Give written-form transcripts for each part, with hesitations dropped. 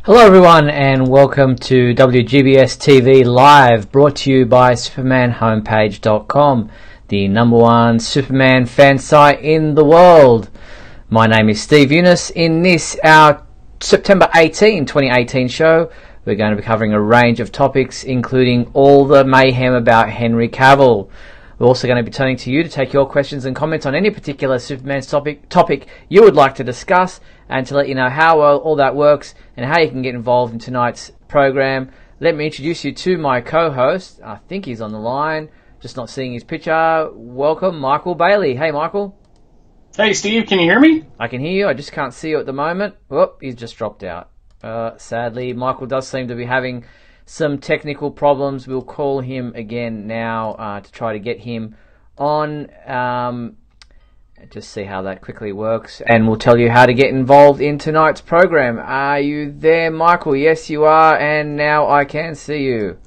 Hello everyone and welcome to WGBS TV Live, brought to you by SupermanHomepage.com, the #1 Superman fan site in the world. My name is Steve Eunice. In this, our September 18, 2018 show, we're going to be covering a range of topics, including all the mayhem about Henry Cavill. We're also going to be turning to you to take your questions and comments on any particular Superman topic you would like to discuss, and to let you know how well all that works and how you can get involved in tonight's program. Let me introduce you to my co-host. I think he's on the line, just not seeing his picture. Welcome, Michael Bailey. Hey, Michael. Hey, Steve, can you hear me? I can hear you. I just can't see you at the moment. Whoop, he's just dropped out. Sadly, Michael does seem to be having some technical problems. We'll call him again now to try to get him on. Just see how that quickly works, and we'll tell you how to get involved in tonight's program. Are you there, Michael? Yes, you are, and now I can see you.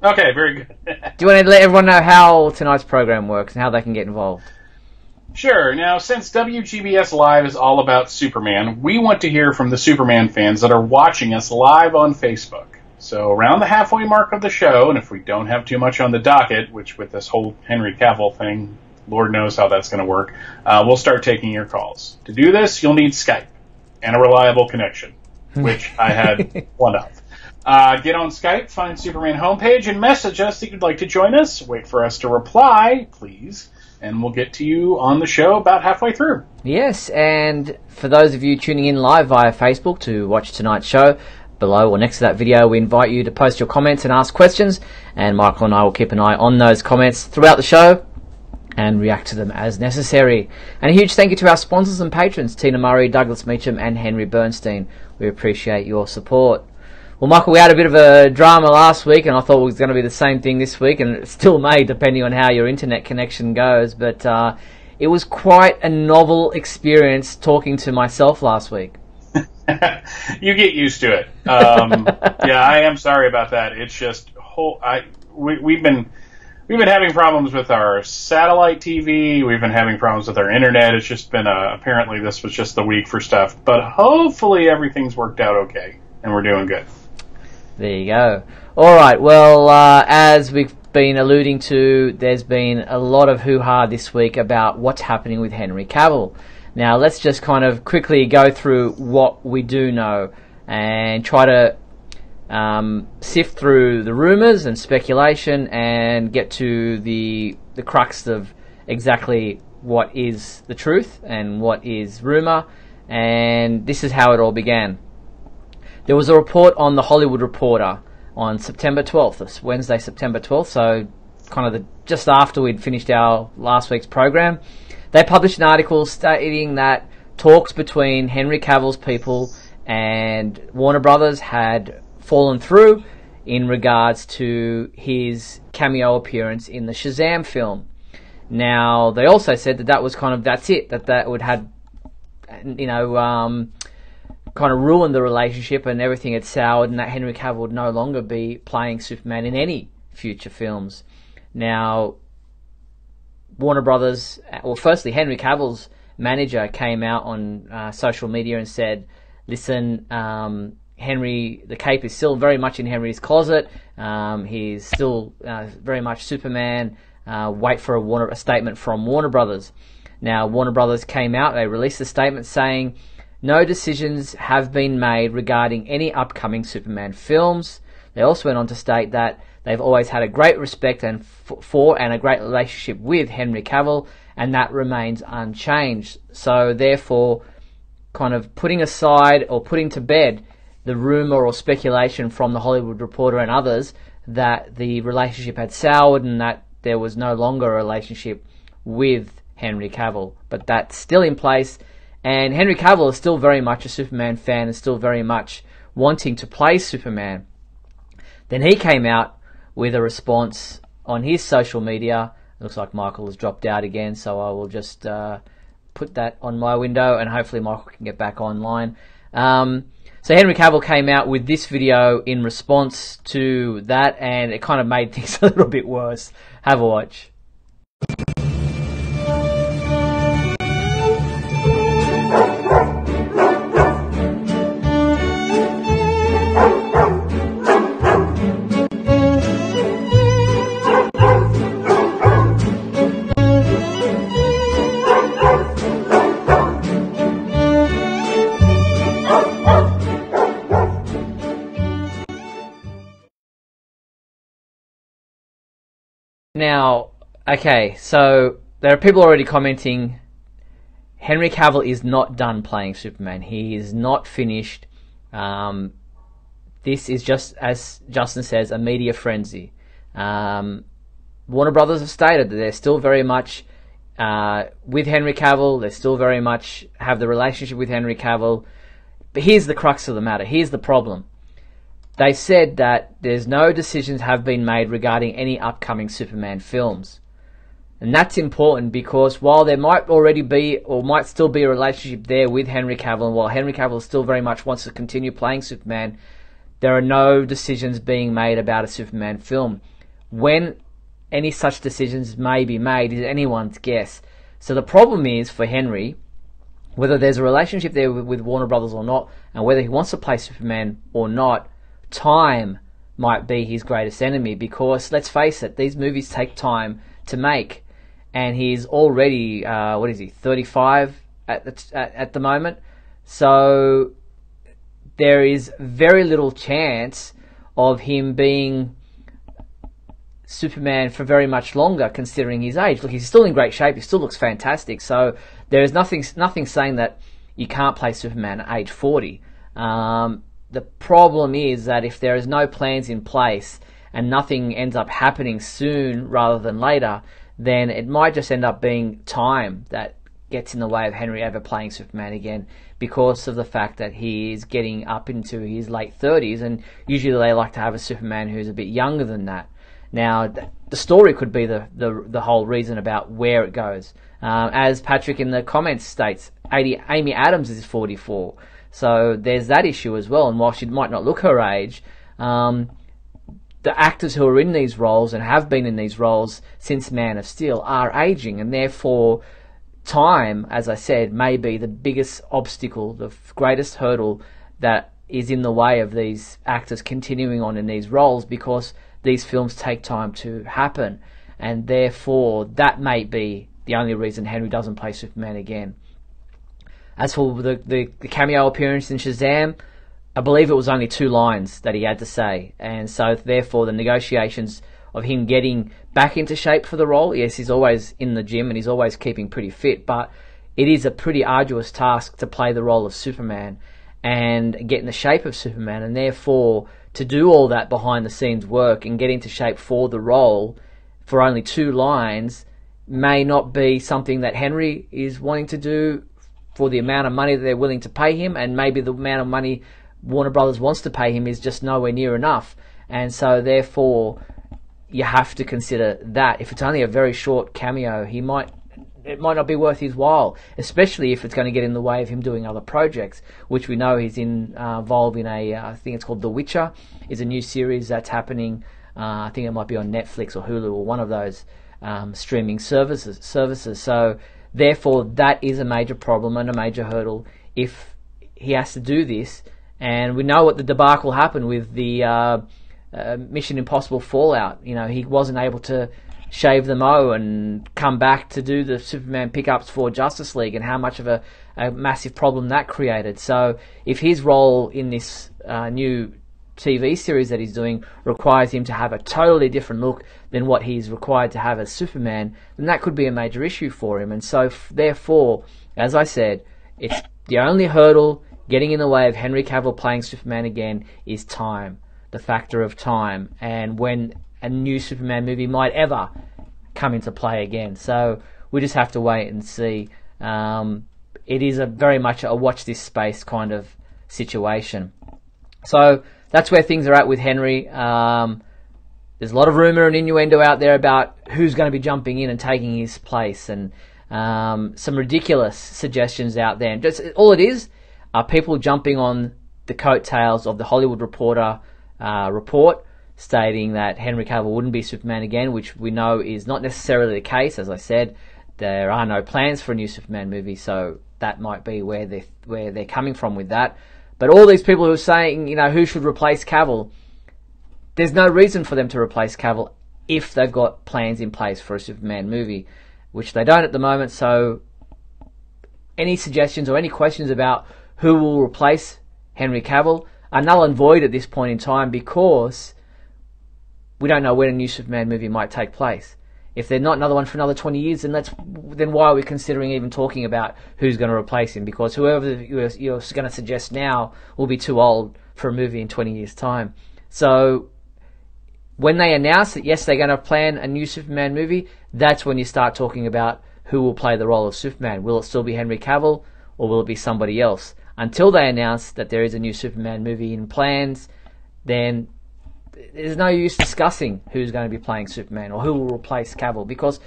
Okay, very good. Do you want to let everyone know how tonight's program works and how they can get involved? Sure. Now, since WGBS Live is all about Superman, we want to hear from the Superman fans that are watching us live on Facebook. So around the halfway mark of the show, and if we don't have too much on the docket, which with this whole Henry Cavill thing, Lord knows how that's going to work, we'll start taking your calls. To do this, you'll need Skype and a reliable connection, which I had one of. Get on Skype, find Superman homepage, and message us that you'd like to join us. Wait for us to reply, please, and we'll get to you on the show about halfway through. Yes, and for those of you tuning in live via Facebook to watch tonight's show, below or next to that video, we invite you to post your comments and ask questions, and Michael and I will keep an eye on those comments throughout the show and react to them as necessary. And a huge thank you to our sponsors and patrons, Tina Murray, Douglas Meacham and Henry Bernstein. We appreciate your support. Well, Michael, we had a bit of a drama last week, and I thought it was going to be the same thing this week, and it still may, depending on how your internet connection goes, but it was quite a novel experience talking to myself last week. You get used to it. Yeah, I am sorry about that. It's just we've been having problems with our satellite TV. We've been having problems with our internet. It's just been apparently this was just the week for stuff, but hopefully everything's worked out okay and we're doing good. There you go. All right. Well, as we've been alluding to, there's been a lot of hoo-ha this week about what's happening with Henry Cavill. Now, let's just kind of quickly go through what we do know and try to sift through the rumours and speculation and get to the crux of exactly what is the truth and what is rumour. And this is how it all began. There was a report on The Hollywood Reporter on September 12th, this Wednesday, September 12th, so kind of just after we'd finished our last week's program. They published an article stating that talks between Henry Cavill's people and Warner Brothers had fallen through in regards to his cameo appearance in the Shazam film. Now, they also said that that was kind of, that's it, that would have, you know, kind of ruined the relationship and everything had soured, and that Henry Cavill would no longer be playing Superman in any future films. Now, Warner Brothers, well, firstly, Henry Cavill's manager came out on social media and said, listen, Henry, the cape is still very much in Henry's closet. He's still very much Superman. Wait for a statement from Warner Brothers. Now, Warner Brothers came out. They released a statement saying, no decisions have been made regarding any upcoming Superman films. They also went on to state that they've always had a great respect and for and a great relationship with Henry Cavill, and that remains unchanged. So therefore, kind of putting aside or putting to bed the rumour or speculation from The Hollywood Reporter and others that the relationship had soured and that there was no longer a relationship with Henry Cavill. But that's still in place, and Henry Cavill is still very much a Superman fan and still very much wanting to play Superman. Then he came out with a response on his social media. It looks like Michael has dropped out again, so I will just put that on my window and hopefully Michael can get back online. So Henry Cavill came out with this video in response to that, and it kind of made things a little bit worse. Have a watch. Now, okay, so there are people already commenting, Henry Cavill is not done playing Superman. He is not finished. This is just, as Justin says, a media frenzy. Warner Brothers have stated that they're still very much with Henry Cavill. They still very much have the relationship with Henry Cavill. But here's the crux of the matter. Here's the problem. They said that there's no decisions have been made regarding any upcoming Superman films. And that's important because while there might already be or might still be a relationship there with Henry Cavill, and while Henry Cavill still very much wants to continue playing Superman, there are no decisions being made about a Superman film. When any such decisions may be made is anyone's guess. So the problem is for Henry, whether there's a relationship there with Warner Brothers or not, and whether he wants to play Superman or not, time might be his greatest enemy, because let's face it, these movies take time to make, and he's already 35 at the moment, so there is very little chance of him being Superman for very much longer, considering his age. Look, he's still in great shape, he still looks fantastic, so there is nothing saying that you can't play Superman at age 40. The problem is that if there is no plans in place and nothing ends up happening soon rather than later, then it might just end up being time that gets in the way of Henry ever playing Superman again, because of the fact that he is getting up into his late 30s, and usually they like to have a Superman who's a bit younger than that. Now, the story could be the whole reason about where it goes. As Patrick in the comments states, Amy Adams is 44. So there's that issue as well. And while she might not look her age, the actors who are in these roles and have been in these roles since Man of Steel are aging. And therefore, time, as I said, may be the biggest obstacle, the greatest hurdle that is in the way of these actors continuing on in these roles, because these films take time to happen. And therefore, that may be the only reason Henry doesn't play Superman again. As for the cameo appearance in Shazam, I believe it was only 2 lines that he had to say. And so, therefore, the negotiations of him getting back into shape for the role, yes, he's always in the gym and he's always keeping pretty fit, but it is a pretty arduous task to play the role of Superman and get in the shape of Superman. And therefore, to do all that behind-the-scenes work and get into shape for the role for only 2 lines may not be something that Henry is wanting to do for the amount of money that they're willing to pay him, and maybe the amount of money Warner Brothers wants to pay him is just nowhere near enough. And so therefore you have to consider that if it's only a very short cameo, it might not be worth his while, especially if it's going to get in the way of him doing other projects, which we know he's involved in I think it's called The Witcher, is a new series that's happening. I think it might be on Netflix or Hulu or one of those streaming services. So therefore, that is a major problem and a major hurdle if he has to do this. And we know what the debacle happened with the Mission Impossible Fallout. You know, he wasn't able to shave the mo and come back to do the Superman pickups for Justice League, and how much of a massive problem that created. So if his role in this new TV series that he's doing requires him to have a totally different look than what he's required to have as Superman, then that could be a major issue for him. And so therefore, as I said, it's the only hurdle getting in the way of Henry Cavill playing Superman again is time, the factor of time, and when a new Superman movie might ever come into play again. So we just have to wait and see. It is very much a watch this space kind of situation. So that's where things are at with Henry. There's a lot of rumour and innuendo out there about who's going to be jumping in and taking his place, and some ridiculous suggestions out there. And just all it is are people jumping on the coattails of the Hollywood Reporter report, stating that Henry Cavill wouldn't be Superman again, which we know is not necessarily the case. As I said, there are no plans for a new Superman movie, so that might be where they're coming from with that. But all these people who are saying, you know, who should replace Cavill, there's no reason for them to replace Cavill if they've got plans in place for a Superman movie, which they don't at the moment. So any suggestions or any questions about who will replace Henry Cavill are null and void at this point in time, because we don't know when a new Superman movie might take place. If they're not another one for another 20 years, then why are we considering even talking about who's going to replace him? Because whoever you're going to suggest now will be too old for a movie in 20 years' time. So when they announce that, yes, they're going to plan a new Superman movie, that's when you start talking about who will play the role of Superman. Will it still be Henry Cavill, or will it be somebody else? Until they announce that there is a new Superman movie in plans, then there's no use discussing who's going to be playing Superman or who will replace Cavill, because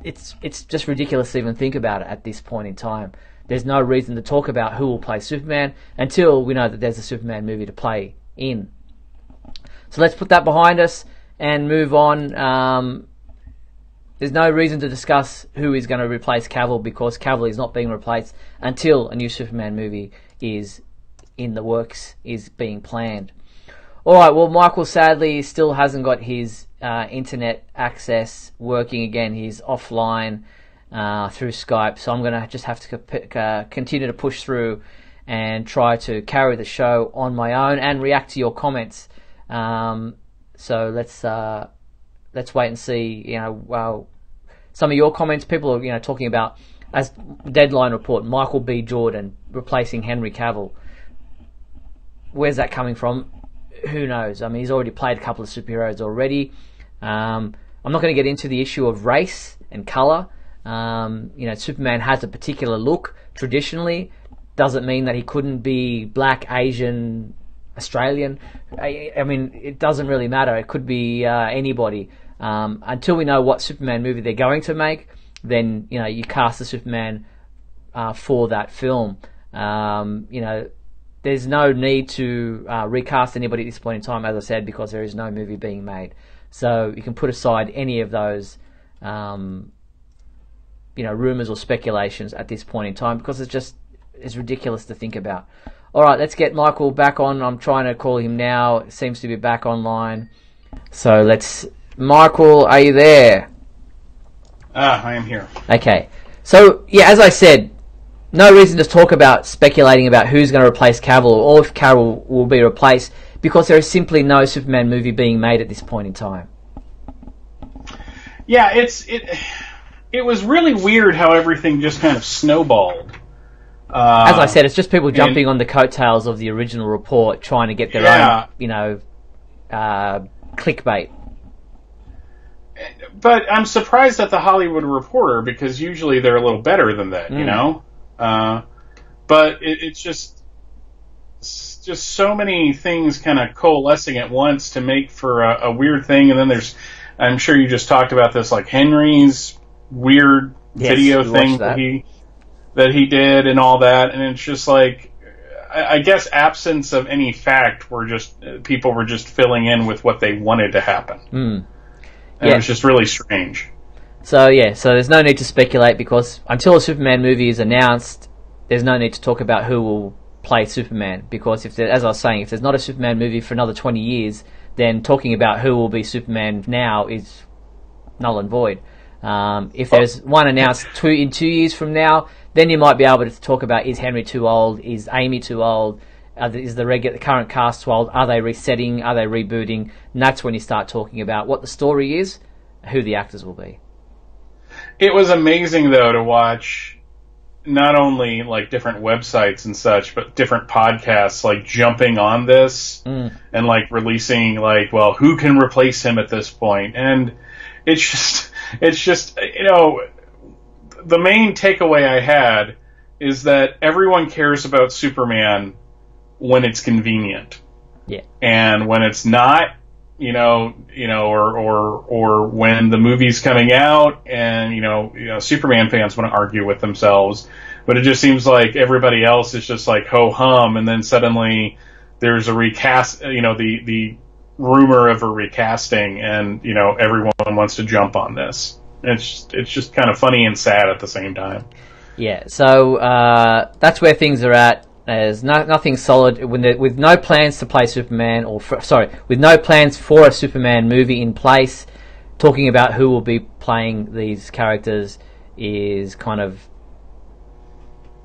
it's just ridiculous to even think about it at this point in time. There's no reason to talk about who will play Superman until we know that there's a Superman movie to play in. So let's put that behind us and move on. There's no reason to discuss who is going to replace Cavill, because Cavill is not being replaced until a new Superman movie is in the works, is being planned. Alright, well, Michael sadly still hasn't got his internet access working again. He's offline through Skype, so I'm going to just have to continue to push through and try to carry the show on my own and react to your comments. So let's wait and see. Some of your comments. People are talking about, as Deadline report, Michael B. Jordan replacing Henry Cavill. Where's that coming from? Who knows? I mean, he's already played a couple of superheroes already. I'm not going to get into the issue of race and colour. Superman has a particular look traditionally. Doesn't mean that he couldn't be black, Asian, Australian. I mean, it doesn't really matter. It could be anybody. Until we know what Superman movie they're going to make, then you cast the Superman for that film. There's no need to recast anybody at this point in time, as I said, because there is no movie being made. So you can put aside any of those, rumors or speculations at this point in time, because it's ridiculous to think about. All right, let's get Michael back on. I'm trying to call him now. It seems to be back online. So Michael, are you there? I am here. Okay. So, yeah, as I said, no reason to talk about speculating about who's going to replace Cavill or if Cavill will be replaced, because there is simply no Superman movie being made at this point in time. Yeah, it was really weird how everything just kind of snowballed. As I said, it's just people jumping on the coattails of the original report, trying to get their own, clickbait. But I'm surprised at the Hollywood Reporter, because usually they're a little better than that, But it's just so many things kind of coalescing at once to make for a weird thing. And then I'm sure you just talked about this, like Henry's weird video thing that he did and all that. And it's just like, I guess absence of any fact, people were just filling in with what they wanted to happen. And it was just really strange. So there's no need to speculate, because until a Superman movie is announced, there's no need to talk about who will play Superman, because as I was saying, if there's not a Superman movie for another 20 years, then talking about who will be Superman now is null and void. If there's one announced in 2 years from now, then you might be able to talk about, is Henry too old? Is Amy too old? Is the current cast too old? Are they resetting? Are they rebooting? And that's when you start talking about what the story is, who the actors will be. It was amazing, though, to watch not only like different websites and such, but different podcasts like jumping on this and like releasing like, well, who can replace him at this point? And it's just the main takeaway I had is that everyone cares about Superman when it's convenient. Yeah. And when it's not, or when the movie's coming out and, Superman fans want to argue with themselves, but it just seems like everybody else is just like ho-hum, and then suddenly there's a recast, the rumor of a recasting, and, everyone wants to jump on this. It's just kind of funny and sad at the same time. Yeah, so that's where things are at. There's nothing solid with no plans to play Superman, with no plans for a Superman movie in place. Talking about who will be playing these characters is kind of,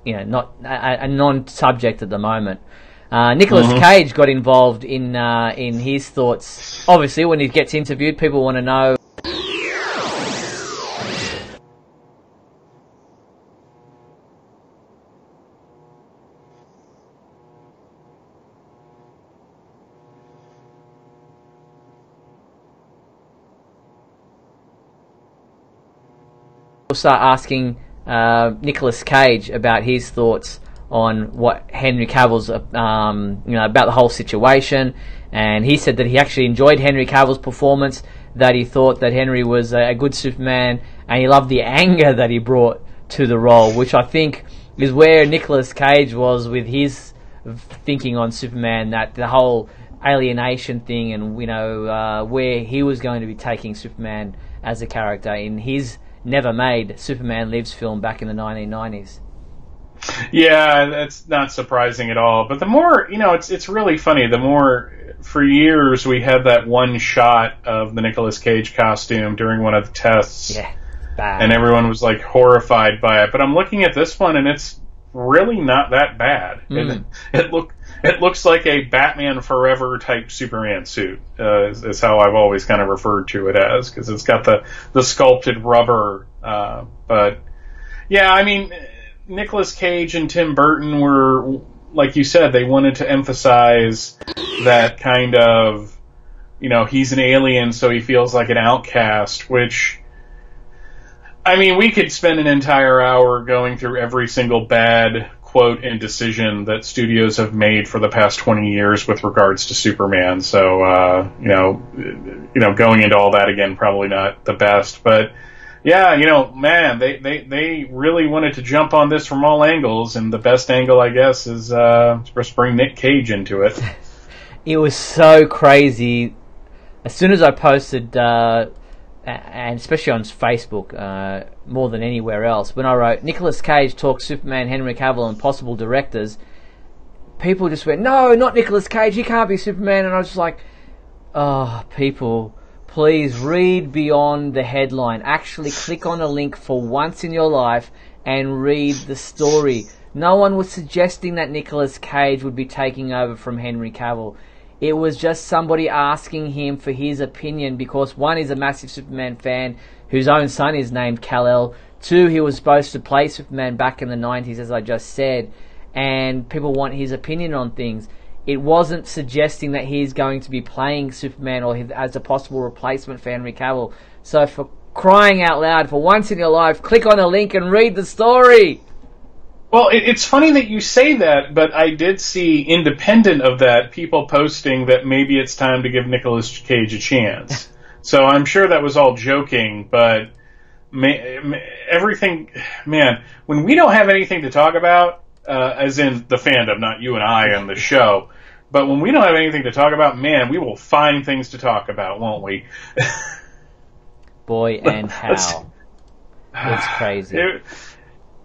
not a non-subject at the moment. Nicolas Cage got involved in his thoughts. Obviously, when he gets interviewed, people want to know We'll start asking Nicolas Cage about his thoughts on what Henry Cavill's, about the whole situation. And he said that he actually enjoyed Henry Cavill's performance, that he thought that Henry was a good Superman, and he loved the anger that he brought to the role, which I think is where Nicolas Cage was with his thinking on Superman, that the whole alienation thing, and where he was going to be taking Superman as a character in his never-made Superman Lives film back in the 1990s. Yeah, that's not surprising at all. But the more, it's really funny. The more, for years, we had that one shot of the Nicolas Cage costume during one of the tests. Yeah, bad. And everyone was, like, horrified by it. But I'm looking at this one, and it's really not that bad. It looks like a Batman Forever type Superman suit, is how I've always kind of referred to it as, because it's got the sculpted rubber. But, yeah, I mean, Nicolas Cage and Tim Burton were, like you said, they wanted to emphasize that kind of, he's an alien, so he feels like an outcast, which, I mean, we could spend an entire hour going through every single bad quote and decision that studios have made for the past 20 years with regards to Superman. So, going into all that again, probably not the best. But, yeah, man, they really wanted to jump on this from all angles, and the best angle, I guess, is to bring Nick Cage into it. It was so crazy. As soon as I posted, and especially on Facebook, more than anywhere else, when I wrote Nicolas Cage talks Superman, Henry Cavill, and possible directors, people just went, "No, not Nicolas Cage, he can't be Superman." And I was just like, oh, people, please read beyond the headline. Actually click on a link for once in your life and read the story. No one was suggesting that Nicolas Cage would be taking over from Henry Cavill. It was just somebody asking him for his opinion, because one, he's a massive Superman fan whose own son is named Kal-El. Two, he was supposed to play Superman back in the 90s, as I just said, and people want his opinion on things. It wasn't suggesting that he's going to be playing Superman or as a possible replacement for Henry Cavill. So for crying out loud, for once in your life, click on a link and read the story. Well, it's funny that you say that, but I did see, independent of that, people posting that maybe it's time to give Nicolas Cage a chance. So I'm sure that was all joking, but everything, man, when we don't have anything to talk about, as in the fandom, not you and I on the show, but when we don't have anything to talk about, man, we will find things to talk about, won't we? Boy, and how. It's crazy.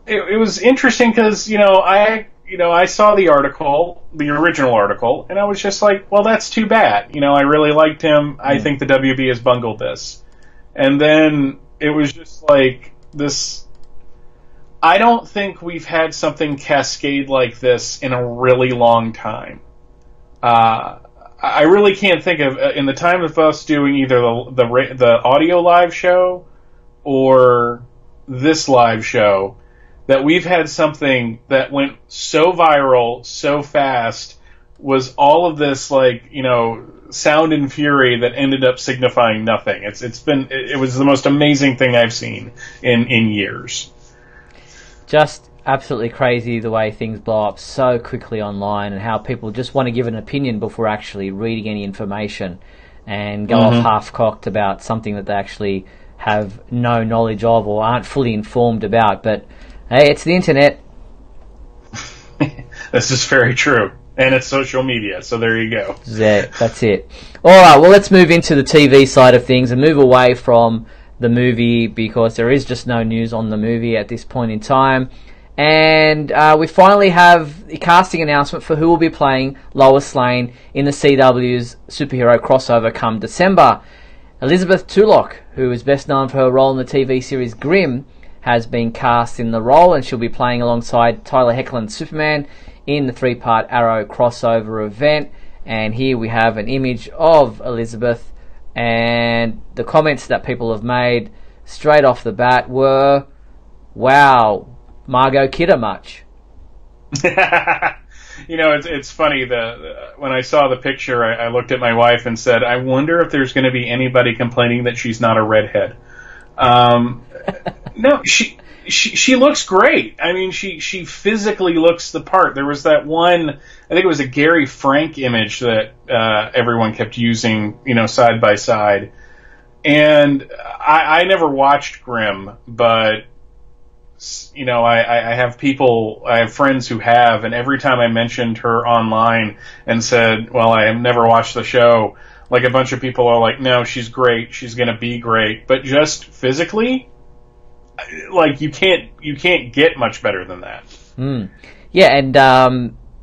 It was interesting because, I saw the article, the original article, and I was just like, well, that's too bad. I really liked him. I think the WB has bungled this. And then it was just like this. I don't think we've had something cascade like this in a really long time. I really can't think of, in the time of us doing either the audio live show or this live show, that we've had something that went so viral, so fast, was all of this, sound and fury that ended up signifying nothing. It was the most amazing thing I've seen in years. Just absolutely crazy the way things blow up so quickly online, and how people just want to give an opinion before actually reading any information, and go off half-cocked about something that they actually have no knowledge of or aren't fully informed about. But hey, it's the internet. This is very true. And it's social media, so there you go. That's it. Alright, well, let's move into the TV side of things and move away from the movie, because there is just no news on the movie at this point in time. And we finally have the casting announcement for who will be playing Lois Lane in the CW's superhero crossover come December. Elizabeth Tulloch, who is best known for her role in the TV series Grimm, has been cast in the role, and she'll be playing alongside Tyler Hoechlin's Superman in the 3-part Arrow crossover event. And here we have an image of Elizabeth, and the comments that people have made straight off the bat were, wow, Margot Kidder much? It's funny, when I saw the picture, I looked at my wife and said, I wonder if there's going to be anybody complaining that she's not a redhead. No, she looks great. I mean, she physically looks the part. There was that one, I think it was a Gary Frank image that everyone kept using, side by side. And I never watched Grimm, but I have friends who have, and every time I mentioned her online and said, well, I have never watched the show, like a bunch of people are like, no, she's great, she's going to be great, but just physically, like you can't get much better than that. Yeah, and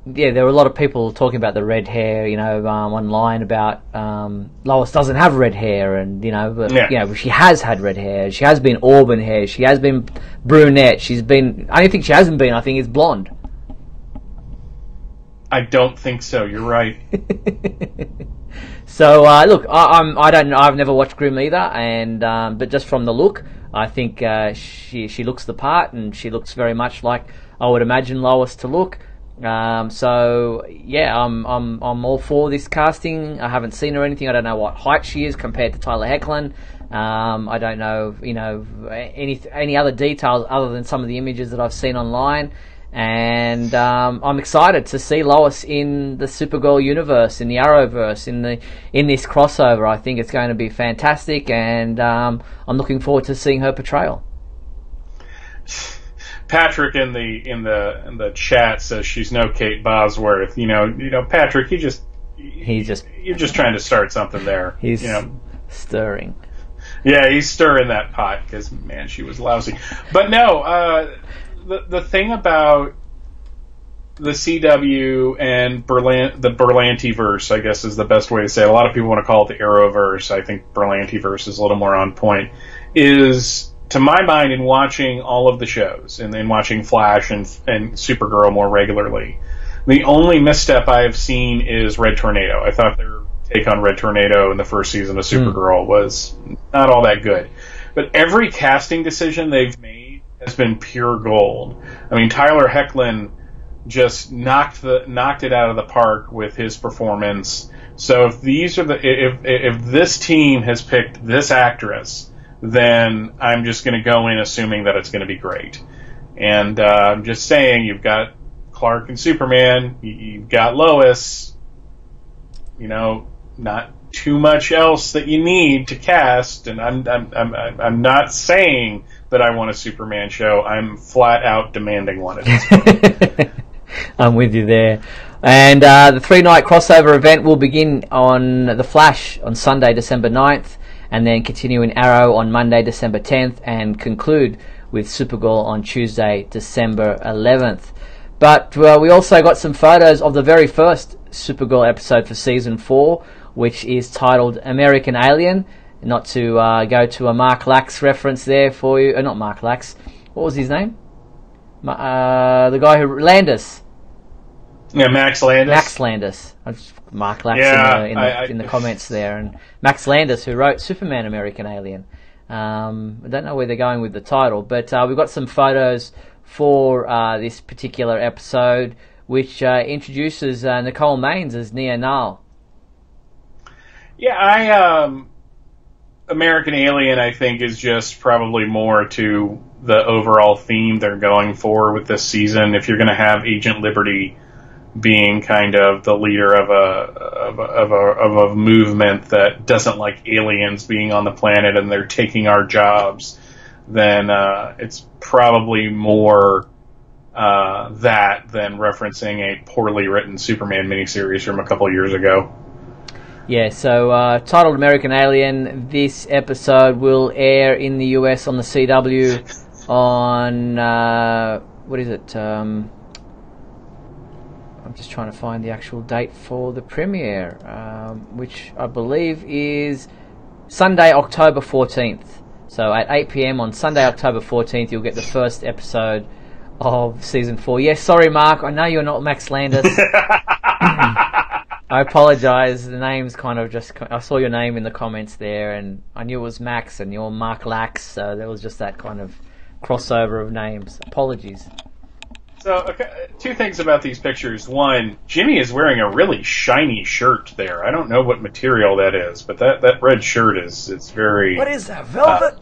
there were a lot of people talking about the red hair, online about Lois doesn't have red hair, and but she has had red hair. She has been auburn hair. She has been brunette. She's been. Only thing she hasn't been, I think, is blonde. I don't think so. You're right. So look, I don't know. I've never watched Grimm either, and but just from the look, I think she looks the part, and she looks very much like I would imagine Lois to look. So yeah, I'm all for this casting. I haven't seen her or anything. I don't know what height she is compared to Tyler Hoechlin. I don't know, any other details other than some of the images that I've seen online. And I'm excited to see Lois in the Supergirl universe, in the Arrowverse, in this crossover. I think it's going to be fantastic, and I'm looking forward to seeing her portrayal. Patrick in the chat says she's no Kate Bosworth. Patrick, you're just trying to start something there. He's stirring. Yeah, he's stirring that pot because man, she was lousy. But no, the thing about the CW and the Berlantiverse, I guess is the best way to say it. A lot of people want to call it the Arrowverse. I think Berlantiverse is a little more on point. Is, to my mind, in watching all of the shows and then watching Flash and Supergirl more regularly, the only misstep I have seen is Red Tornado. I thought their take on Red Tornado in the first season of Supergirl was not all that good. But every casting decision they've made has been pure gold. I mean, Tyler Hoechlin just knocked it out of the park with his performance. So if if this team has picked this actress, then I'm just going to go in assuming that it's going to be great. And I'm just saying, you've got Clark and Superman, you've got Lois, not too much else that you need to cast. And I'm not saying that I want a Superman show. I'm flat out demanding one at this point. I'm with you there. And the 3-night crossover event will begin on The Flash on Sunday, December 9th, and then continue in Arrow on Monday, December 10th, and conclude with Supergirl on Tuesday, December 11th. But we also got some photos of the very first Supergirl episode for Season 4, which is titled American Alien. Not to go to a Mark Lax reference there for you. Not Mark Lax. What was his name? The guy who... Landis. Yeah, Max Landis. Max Landis. Mark Lax in the comments there. And Max Landis, who wrote Superman American Alien. I don't know where they're going with the title, but we've got some photos for this particular episode, which introduces Nicole Maines as Nia Nal. Yeah, American Alien, I think, is just probably more to the overall theme they're going for with this season. If you're going to have Agent Liberty being kind of the leader of a movement that doesn't like aliens being on the planet and they're taking our jobs, then it's probably more that than referencing a poorly written Superman miniseries from a couple of years ago. Yeah, so titled American Alien, this episode will air in the US on the CW on, what is it? I'm just trying to find the actual date for the premiere, which I believe is Sunday, October 14th. So at 8 p.m. on Sunday, October 14th, you'll get the first episode of Season 4. Yes, sorry, Mark, I know you're not Max Landis. I apologise. The name's kind of just... I saw your name in the comments there, and I knew it was Max, and you're Mark Lax, so there was just that kind of crossover of names. Apologies. So, two things about these pictures. One, Jimmy is wearing a really shiny shirt there. I don't know what material that is, but that red shirt is very... What is that, velvet?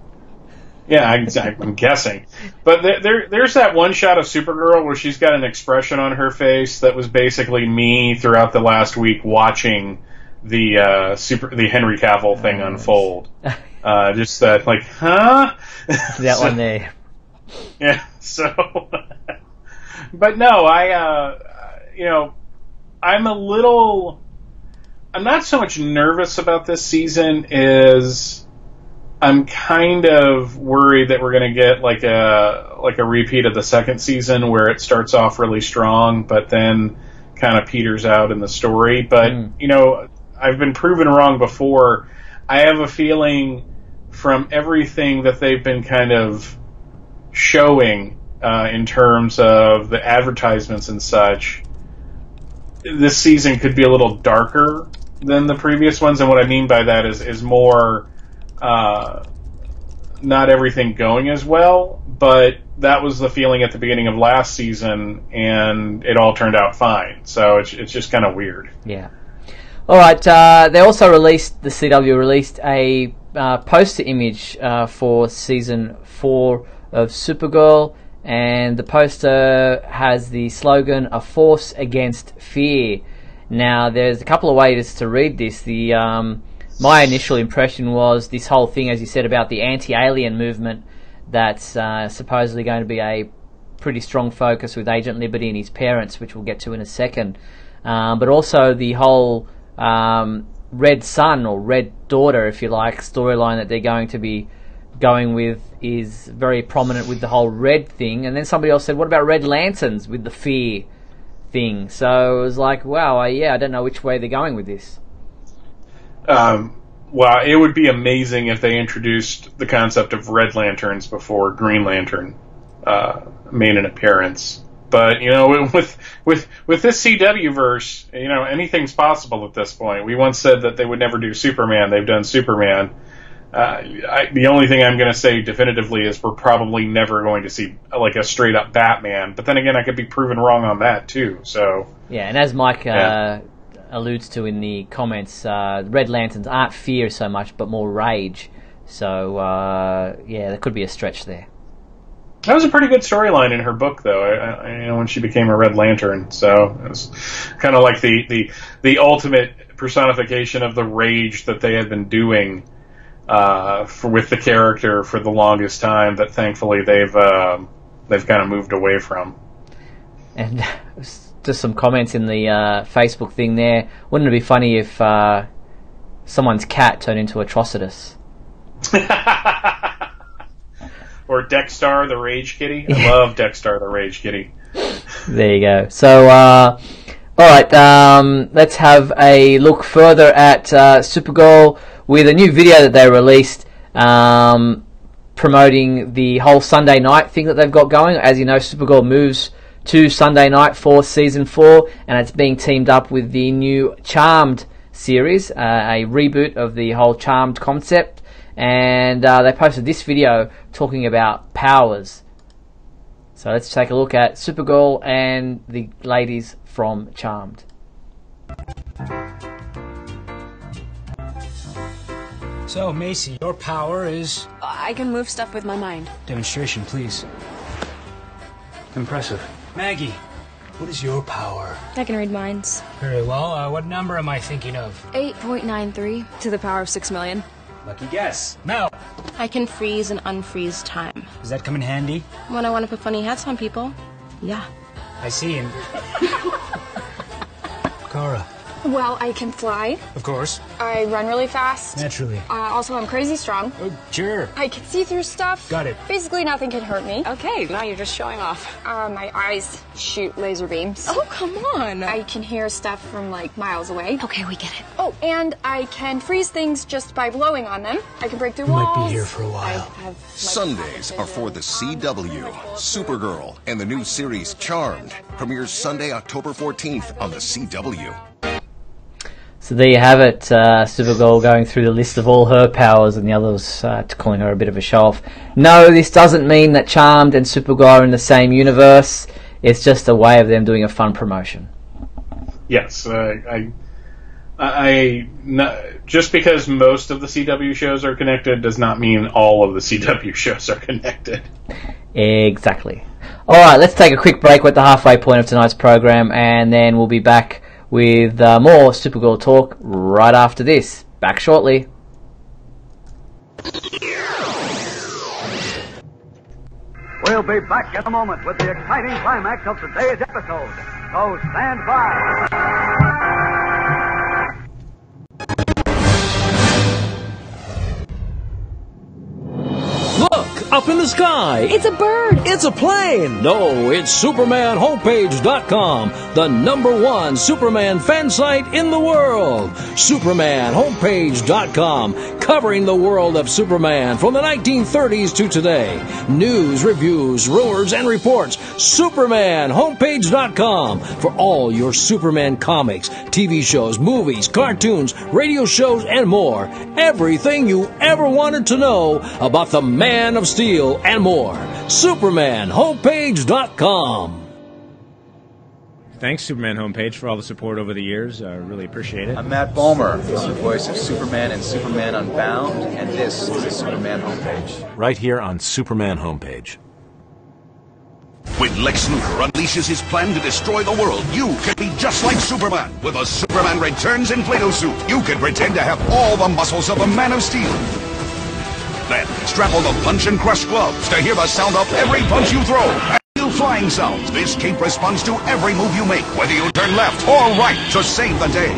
Yeah, I'm guessing. But there's that one shot of Supergirl where she's got an expression on her face that was basically me throughout the last week watching the Henry Cavill thing unfold. Just that, like, huh? That one there. Yeah. So, but no, I'm not so much nervous about this season as I'm kind of worried that we're going to get like a repeat of the second season where it starts off really strong, but then kind of peters out in the story. But, I've been proven wrong before. I have a feeling from everything that they've been kind of showing in terms of the advertisements and such, this season could be a little darker than the previous ones. And what I mean by that is more... not everything going as well, but that was the feeling at the beginning of last season, and it all turned out fine. So it's just kind of weird. Yeah. All right. They also released, the CW released a poster image for season 4 of Supergirl, and the poster has the slogan "A Force Against Fear." Now, there's a couple of ways to read this. My initial impression was this whole thing, as you said, about the anti-alien movement that's supposedly going to be a pretty strong focus with Agent Liberty and his parents, which we'll get to in a second. But also the whole Red Son, or Red Daughter, if you like, storyline that they're going to be going with is very prominent with the whole Red thing. And then somebody else said, what about Red Lanterns with the fear thing? So it was like, wow, I don't know which way they're going with this. Well, it would be amazing if they introduced the concept of Red Lanterns before Green Lantern made an appearance. But with this CW verse, anything's possible at this point. We once said that they would never do Superman. They've done Superman. The only thing I'm going to say definitively is we're probably never going to see like a straight up Batman. But then again, I could be proven wrong on that too. So yeah, and as Mike alludes to in the comments, Red Lanterns aren't fear so much, but more rage. So there could be a stretch there. That was a pretty good storyline in her book, though. When she became a Red Lantern, so it was kind of like the ultimate personification of the rage that they had been doing with the character for the longest time. That thankfully they've kind of moved away from. And just some comments in the Facebook thing there. Wouldn't it be funny if someone's cat turned into Atrocitus? Or Dexter the Rage Kitty. I love Dexter the Rage Kitty. There you go. So, alright, let's have a look further at Supergirl with a new video that they released promoting the whole Sunday night thing that they've got going. As you know, Supergirl moves to Sunday night for Season 4, and it's being teamed up with the new Charmed series, a reboot of the whole Charmed concept. And they posted this video talking about powers. So let's take a look at Supergirl and the ladies from Charmed. So, Macy, your power is... I can move stuff with my mind. Demonstration, please. Impressive. Maggie, what is your power? I can read minds. Very well. What number am I thinking of? 8.93 to the power of 6 million. Lucky guess. Mel. I can freeze and unfreeze time. Does that come in handy? When I want to put funny hats on people. Yeah. I see. And Kara. Well, I can fly. Of course. I run really fast. Naturally. Also, I'm crazy strong. Oh, sure. I can see through stuff. Got it. Basically, nothing can hurt me. Okay, now you're just showing off. My eyes shoot laser beams. Oh, come on. I can hear stuff from, like, miles away. Okay, we get it. Oh, and I can freeze things just by blowing on them. I can break through You walls. might be here for a while. Sundays are for the CW. Supergirl and the new series Charmed premieres Sunday, October 14th on the CW. So there you have it, Supergirl going through the list of all her powers, and the others calling her a bit of a show-off. No, this doesn't mean that Charmed and Supergirl are in the same universe. It's just a way of them doing a fun promotion. Yes, I'm Just because most of the CW shows are connected does not mean all of the CW shows are connected. Exactly. Alright, let's take a quick break. We're at the halfway point of tonight's program, and then we'll be back with more Supergirl talk right after this. Back shortly. We'll be back in a moment with the exciting climax of today's episode. So stand by. Look, up in the sky. It's a bird. It's a plane. No, it's SupermanHomepage.com, the #1 Superman fan site in the world. SupermanHomepage.com, covering the world of Superman from the 1930s to today. News, reviews, rumors, and reports. SupermanHomepage.com for all your Superman comics, TV shows, movies, cartoons, radio shows, and more. Everything you ever wanted to know about the Man of Steel and more. SupermanHomepage.com. Thanks, Superman Homepage, for all the support over the years. I really appreciate it. I'm Matt Bomer, the voice of Superman and Superman Unbound, and this is the Superman Homepage. Right here on Superman Homepage. When Lex Luthor unleashes his plan to destroy the world, you can be just like Superman. With a Superman Returns in Play-Doh suit, you can pretend to have all the muscles of a Man of Steel. Then, strap on the punch and crush gloves to hear the sound of every punch you throw. And feel flying sounds. This cape responds to every move you make, whether you turn left or right to save the day.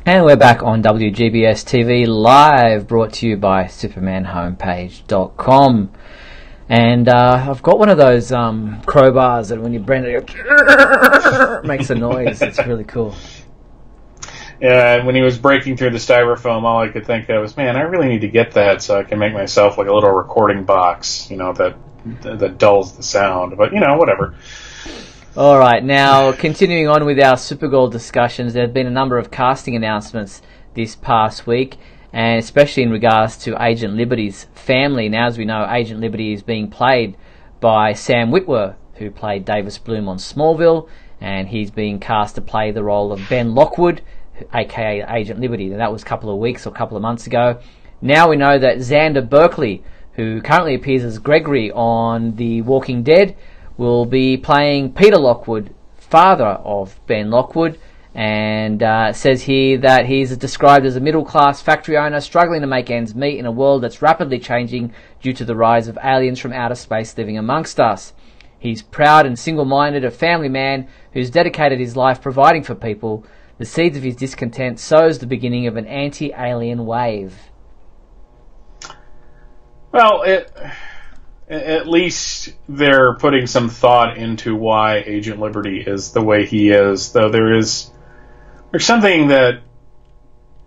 And we're back on WGBS TV Live, brought to you by SupermanHomepage.com. And I've got one of those crowbars that when you bend it, it makes a noise. It's really cool. Yeah, when he was breaking through the styrofoam, all I could think of was, man, I really need to get that so I can make myself like a little recording box, that dulls the sound. But, whatever. Alright, now continuing on with our Supergirl discussions, there have been a number of casting announcements this past week, and especially in regards to Agent Liberty's family. Now, as we know, Agent Liberty is being played by Sam Witwer, who played Davis Bloom on Smallville, and he's being cast to play the role of Ben Lockwood, aka Agent Liberty. And that was a couple of weeks or a couple of months ago. Now we know that Xander Berkeley, who currently appears as Gregory on The Walking Dead, will be playing Peter Lockwood, father of Ben Lockwood, and says here that he's described as a middle-class factory owner struggling to make ends meet in a world that's rapidly changing due to the rise of aliens from outer space living amongst us. He's proud and single-minded, a family man who's dedicated his life providing for people. The seeds of his discontent sows the beginning of an anti-alien wave. Well, at least they're putting some thought into why Agent Liberty is the way he is, though there's something that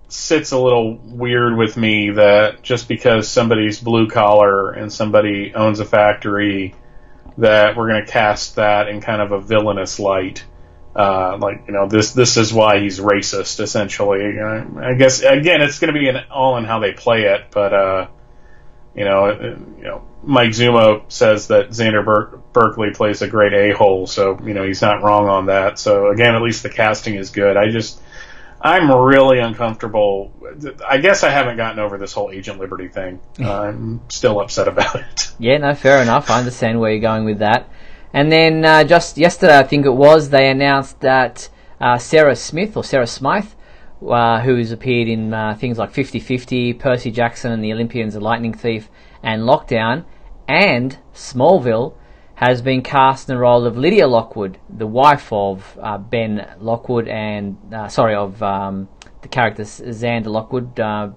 sits a little weird with me, that just because somebody's blue collar and somebody owns a factory, that we're going to cast that in kind of a villainous light. This is why he's racist, essentially. I guess, again, it's going to be all in how they play it, but Mike Zuma says that Xander Berkeley plays a great a-hole, so he's not wrong on that. So again, at least the casting is good. I'm really uncomfortable. I guess I haven't gotten over this whole Agent Liberty thing. I'm still upset about it. Yeah, no, fair enough. I understand where you're going with that. And then just yesterday, I think it was, they announced that Sarah Smythe, who's appeared in things like 50-50, Percy Jackson and the Olympians, The Lightning Thief, and Lockdown, and Smallville, has been cast in the role of Lydia Lockwood, the wife of Ben Lockwood, and the character Xander Lockwood,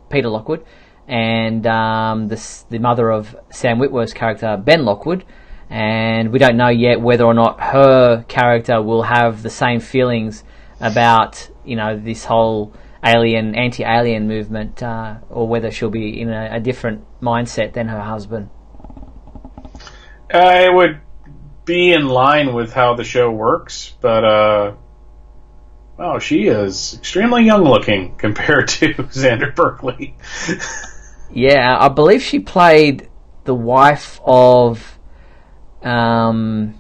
Peter Lockwood, and the mother of Sam Witwer's character Ben Lockwood. And we don't know yet whether or not her character will have the same feelings about this whole anti-alien movement, or whether she'll be in a different mindset than her husband. It would be in line with how the show works, but she is extremely young looking compared to Xander Berkeley. Yeah, I believe she played the wife of one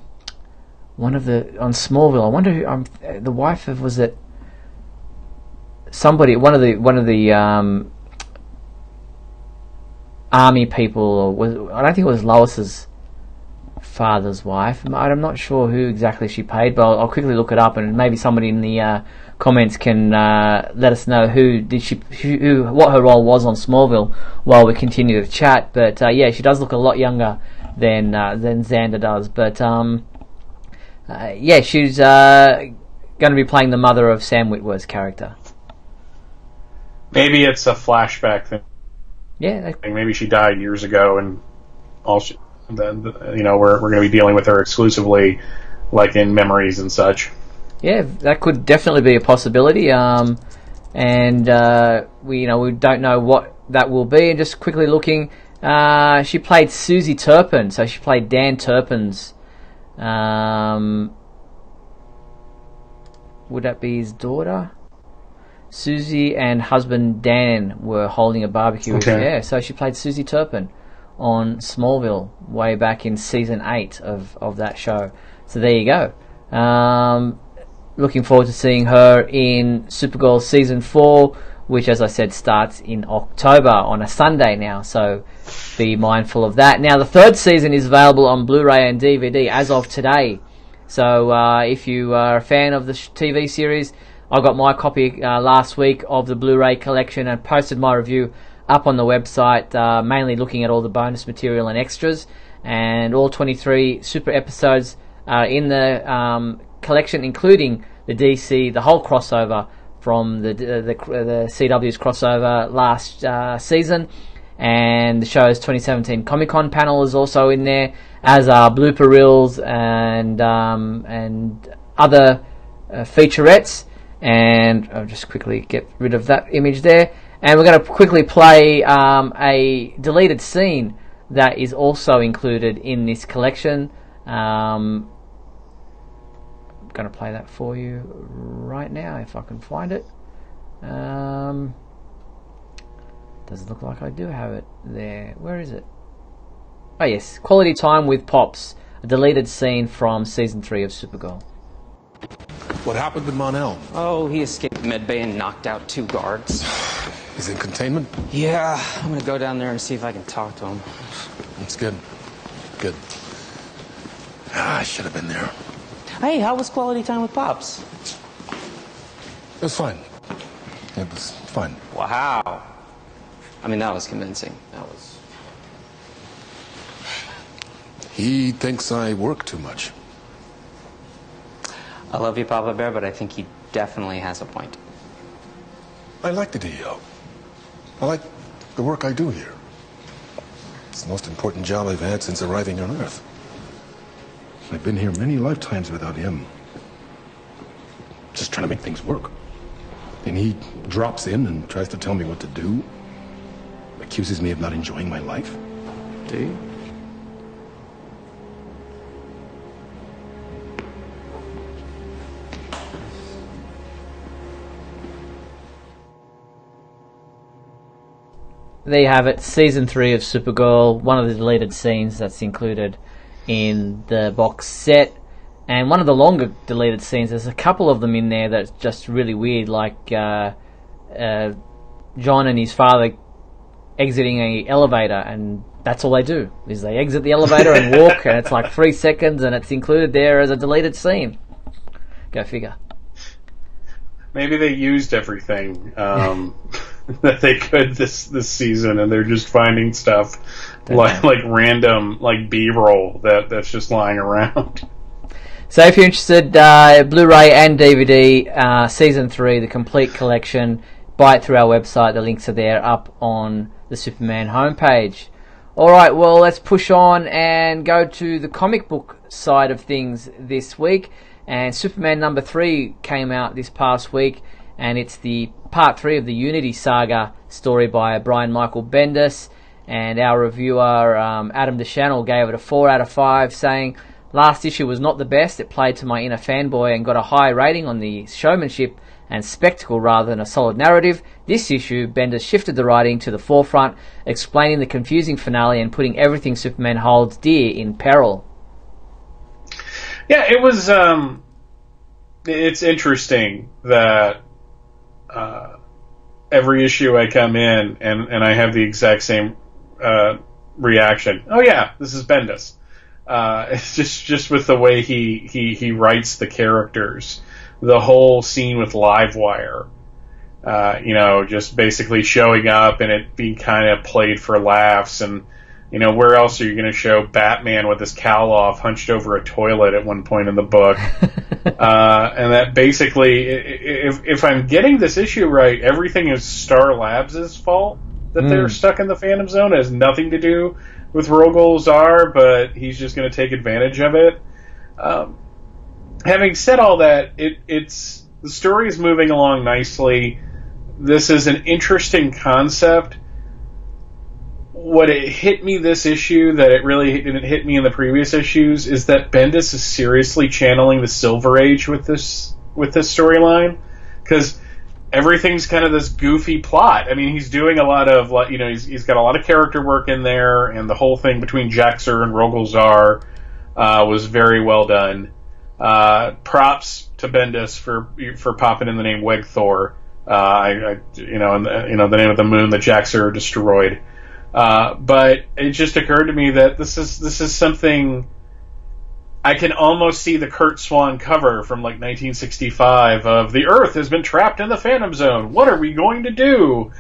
of the on Smallville. I wonder who the wife of, was it somebody, one of the army people, or I don't think it was Lois's father's wife. I'm not sure who exactly she played, but I'll quickly look it up, and maybe somebody in the comments can let us know what her role was on Smallville while we continue to chat. But yeah, she does look a lot younger than Xander does. But yeah, she's going to be playing the mother of Sam Witwer's character. Maybe it's a flashback thing. Yeah, maybe she died years ago, and then we're going to be dealing with her exclusively, like in memories and such. Yeah, that could definitely be a possibility. And we don't know what that will be. And just quickly looking, she played Susie Turpin, so she played Dan Turpin's. Would that be his daughter? Susie and husband Dan were holding a barbecue. Okay. Yeah, so she played Susie Turpin on Smallville way back in season 8 of that show. So there you go. Looking forward to seeing her in Supergirl season 4, which, as I said, starts in October on a Sunday now. So be mindful of that. Now, the third season is available on Blu-ray and DVD as of today. So if you are a fan of the TV series, I got my copy last week of the Blu-ray collection and posted my review up on the website, mainly looking at all the bonus material and extras. And all 23 super episodes are in the collection, including the whole crossover from the CW's crossover last season. And the show's 2017 Comic-Con panel is also in there, as are blooper reels and other featurettes. And I'll just quickly get rid of that image there. And we're going to quickly play a deleted scene that is also included in this collection. I'm going to play that for you right now if I can find it. Doesn't look like I do have it there. Where is it? Oh yes, Quality Time with Pops, a deleted scene from season 3 of Supergirl. What happened to Mon-El? Oh, he escaped medbay and knocked out 2 guards. He's in containment? Yeah, I'm gonna go down there and see if I can talk to him. That's good. Good. I should have been there. Hey, how was Quality Time with Pops? It was fine. It was fine. Wow. I mean, that was convincing. That was... He thinks I work too much. I love you, Papa Bear, but I think he definitely has a point. I like the DEO. I like the work I do here. It's the most important job I've had since arriving on Earth. I've been here many lifetimes without him. Just trying to make things work. And he drops in and tries to tell me what to do. Accuses me of not enjoying my life. Do you? There you have it, season 3 of Supergirl, one of the deleted scenes that's included in the box set, and one of the longer deleted scenes. There's a couple of them in there that's just really weird, like John and his father exiting an elevator, and that's all they do, is they exit the elevator and walk, and it's like 3 seconds, and it's included there as a deleted scene. Go figure. Maybe they used everything that they could this season, and they're just finding stuff like random B-roll that's just lying around. So if you're interested, Blu-ray and DVD, season 3, the complete collection, buy it through our website. The links are there up on the Superman homepage. Alright, well, let's push on and go to the comic book side of things this week. And Superman number 3 came out this past week, and it's the part 3 of the Unity Saga story by Brian Michael Bendis. And our reviewer, Adam DeChannel, gave it a 4 out of 5, saying, "Last issue was not the best. It played to my inner fanboy and got a high rating on the showmanship and spectacle rather than a solid narrative. This issue, Bendis shifted the writing to the forefront, explaining the confusing finale and putting everything Superman holds dear in peril." Yeah, it was. It's interesting that every issue I come in and I have the exact same reaction. Oh yeah, this is Bendis. It's just with the way he writes the characters, the whole scene with Livewire. Just basically showing up and it being kind of played for laughs. And, where else are you going to show Batman with his cowl off, hunched over a toilet at one point in the book? And that basically, if I'm getting this issue right, everything is Star Labs' fault that they're stuck in the Phantom Zone. It has nothing to do with Rogol Zar, but he's just going to take advantage of it. Having said all that, the story is moving along nicely. This is an interesting concept. What it hit me this issue that it really didn't hit me in the previous issues is that Bendis is seriously channeling the Silver Age with this storyline, because everything's kind of this goofy plot. I mean, he's doing a lot of, he's got a lot of character work in there, and the whole thing between Jaxer and Rogol Zar was very well done. Props to Bendis for popping in the name Wegthor. The name of the moon that Jaxer destroyed. But it just occurred to me that this is something I can almost see the Kurt Swan cover from 1965 of "The Earth has been trapped in the Phantom Zone. What are we going to do?"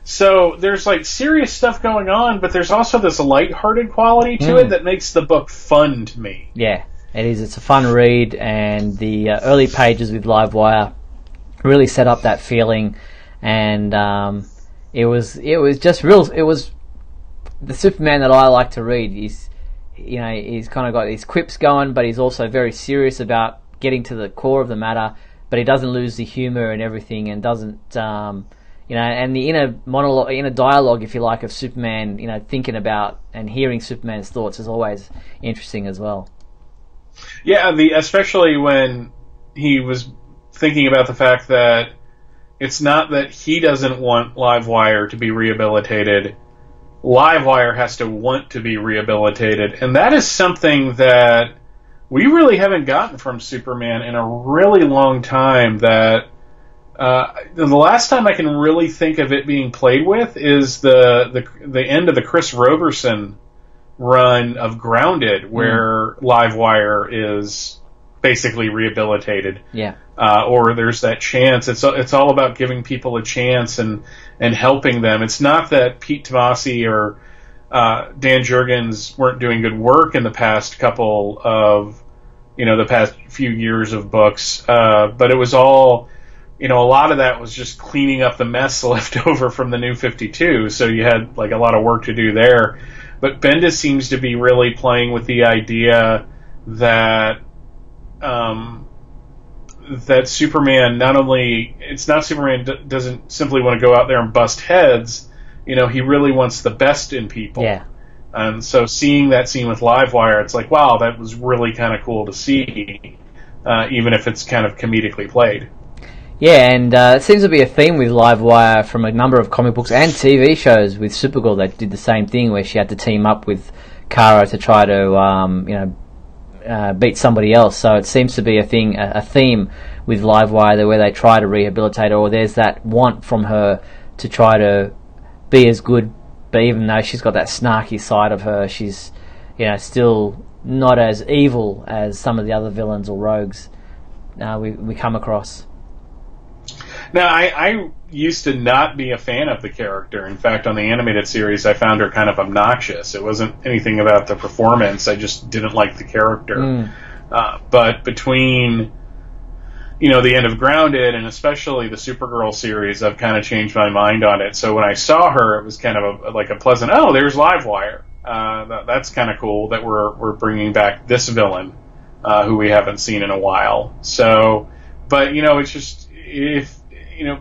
So there's serious stuff going on, but there's also this lighthearted quality to it that makes the book fun to me. Yeah, it is. It's a fun read, and the early pages with Livewire really set up that feeling, and it was just real. It was the Superman that I like to read. He's kind of got these quips going, but he's also very serious about getting to the core of the matter. But he doesn't lose the humor and everything, and doesn't and the inner monologue, inner dialogue, if you like, of Superman. Thinking about and hearing Superman's thoughts is always interesting as well. Yeah, especially when he was thinking about the fact that it's not that he doesn't want Livewire to be rehabilitated. Livewire has to want to be rehabilitated. And that is something that we really haven't gotten from Superman in a really long time. That the last time I can really think of it being played with is the end of the Chris Roberson run of Grounded, where Livewire is basically rehabilitated. Yeah. Or there's that chance. It's all about giving people a chance and helping them. It's not that Pete Tomasi or Dan Jurgens weren't doing good work in the past couple of, the past few years of books, but it was all, a lot of that was just cleaning up the mess left over from the New 52. So you had a lot of work to do there. But Bendis seems to be really playing with the idea that that Superman Superman doesn't simply want to go out there and bust heads. He really wants the best in people. Yeah. And so seeing that scene with Livewire, it's wow, that was really kind of cool to see, even if it's kind of comedically played. Yeah, and it seems to be a theme with Livewire from a number of comic books and TV shows. With Supergirl, that did the same thing, where she had to team up with Kara to try to beat somebody else. So it seems to be a theme with Livewire, where they try to rehabilitate her, or there's that want from her to try to be as good, but even though she's got that snarky side of her, she's still not as evil as some of the other villains or rogues we come across. Now, I used to not be a fan of the character. In fact, on the animated series, I found her kind of obnoxious. It wasn't anything about the performance. I just didn't like the character. But between, the end of Grounded and especially the Supergirl series, I've kind of changed my mind on it. So when I saw her, it was kind of a pleasant, oh, there's Livewire. That's kind of cool that we're bringing back this villain who we haven't seen in a while. So, but, it's just, if